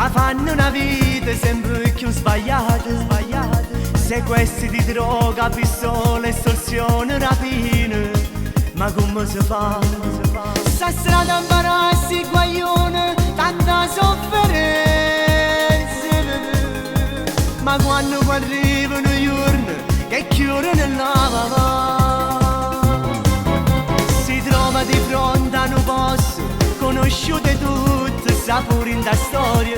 ma fanno una vita sempre più sbagliata, sequestri di droga, pistole, estorsione, rapine. Ma come si fa? Sta strada imparassi guaglione, tanta sofferenza. Ma quando arrivano i giorni che chiudono la papà, si trova di fronte a un posto conosciute tutte, sapori in da storia.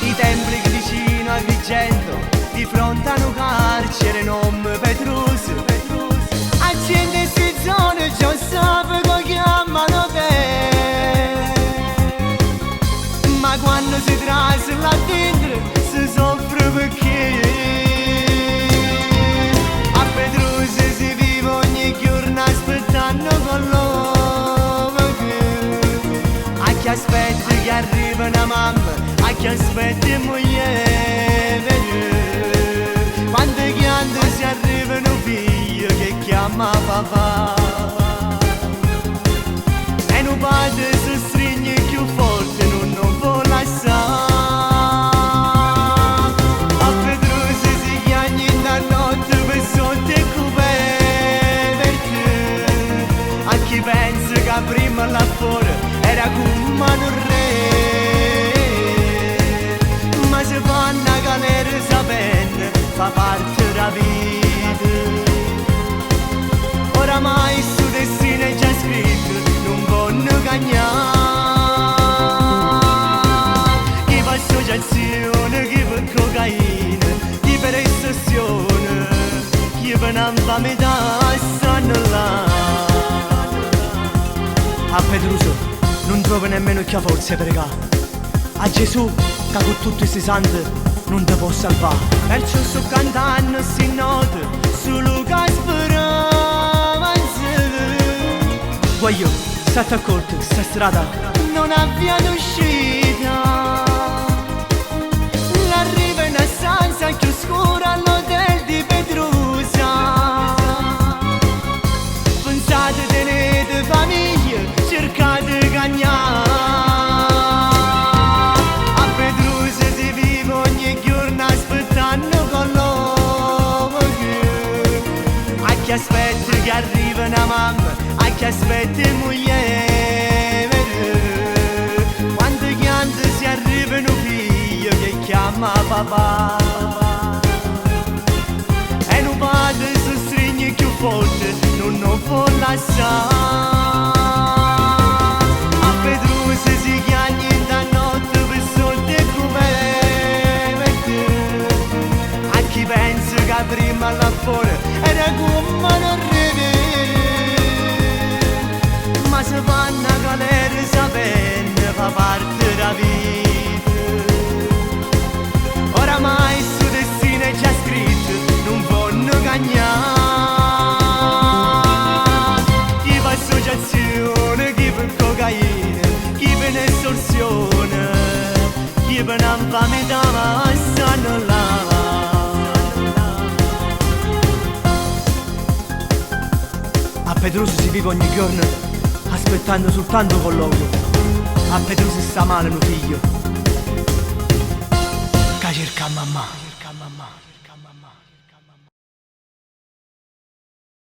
I templi vicino a Vigento, di fronte a un carcere nome Petruso. Accende si zone, già sape come chiamano te. Ma quando si trase là dentro si soffre perché a Petruso si vive ogni giorno aspettando con l'uomo. A chi aspetta che arriva una mamma, a chi aspetta moglie. Quando chianta si arriva un figlio che chiama papà, e un padre si stringe più forte, non può lasciare. A Petruso si chiagna in da notte per sotto e coperte. A chi pensa che prima là fuori era come un re, ma se fa una galera sapendo fa parte della vita. Oramai su destino è già scritto, non può cagnare. Chi per associazione, chi per cocaina, chi per estorsione, chi per un'infamità stanno là. A Petruso non trova nemmeno chi ha forza per pregare a Gesù che con tutti questi santi non ti può salvare. Perciò sto cantando sti note solo che speranza. Guaglio, state accorti, sta strada non ha via d'uscita. L'arriva in una stanza più scura all'hotel di Petrusa. Pensate, tenete famiglia, cercate di cagnare. A chi aspetta che arriva una mamma, a chi aspetta moglie. Quando chianta si arriva un figlio che chiama papà, e un padre si stringe più forte, non può lasciare. A Petruso si chiagna in da notte per soldi e coperte. A chi pensa che prima là fuori era come un re, ma se fa una galera sapendo fa parte della vita. Oramai su destino è già scritto, non può cagnare. Chi per associazione, chi per cocaina, chi per estorsione, chi per un'infamità ma stanno là. A Petruso si vive ogni giorno aspettando soltanto colloquio. A Petruso sta male un figlio che cerca mamma.